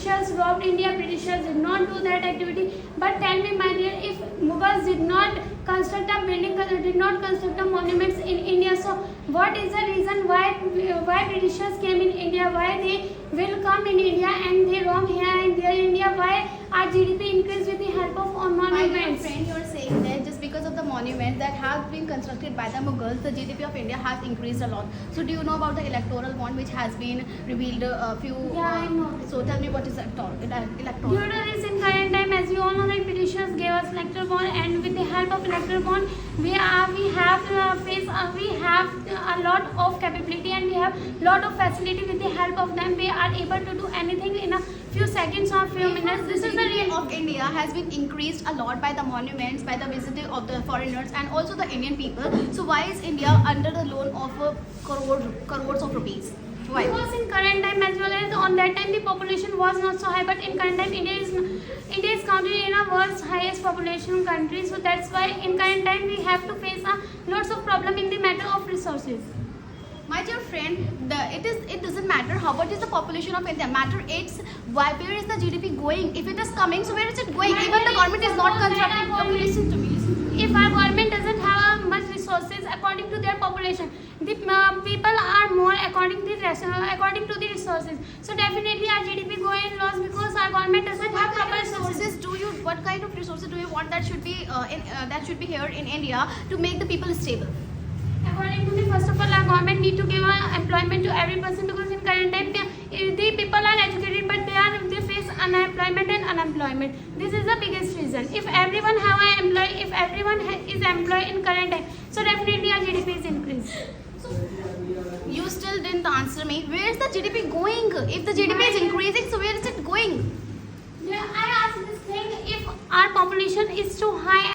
Britishers robbed India. Britishers did not do that activity. But tell me, my dear, if Mughals did not construct a building, did not construct a monuments in India, so what is the reason why Britishers came in India? Why they will come in India and they roam here and there in India? Why our GDP increased with the help of monuments? My friend, you are saying that just because of the monuments that have been constructed by the Mughals, the GDP of India has increased a lot. So do you know about the electoral bond which has been revealed a few? Yeah, I know. So tell me what is electoral? Due to this, in current time, as you all know, that Britishers gave us electoral bond, and with the help of electoral bond, we have a lot of capability and we have lot of facility. With the help of them, we are able to do anything in a few seconds or few minutes. This is the GDP of India has been increased a lot by the monuments, by the visiting of the foreigners and also the Indian people. So why is India under the loan of crores of rupees? Why? Because in current time, as well as on that time, the population was not so high, but in current time India is counted in a world's highest population country. So that's why in current time we have to face lots of problem in the matter of resources. My dear friend, it doesn't matter how what is the population of India. Matter it's where is the GDP going? If it is coming, so where is it going? Even the government is not constructing. Okay, listen to me. If our government doesn't have much resources according to their population, the people are more according to the resources. So definitely our GDP go in loss because our government doesn't have proper resources. What kind of resources do you want that should be here in India to make the people stable? According to me, first of all, our government need to give employment to every person, because in current time the people are educated but they face unemployment and unemployment. This is the biggest reason. If everyone is employed in current time, so definitely our GDP is increased. You still didn't answer me. Where is the GDP going? If the GDP is increasing, so where is it going? Yeah, I asked this thing, if our population is too high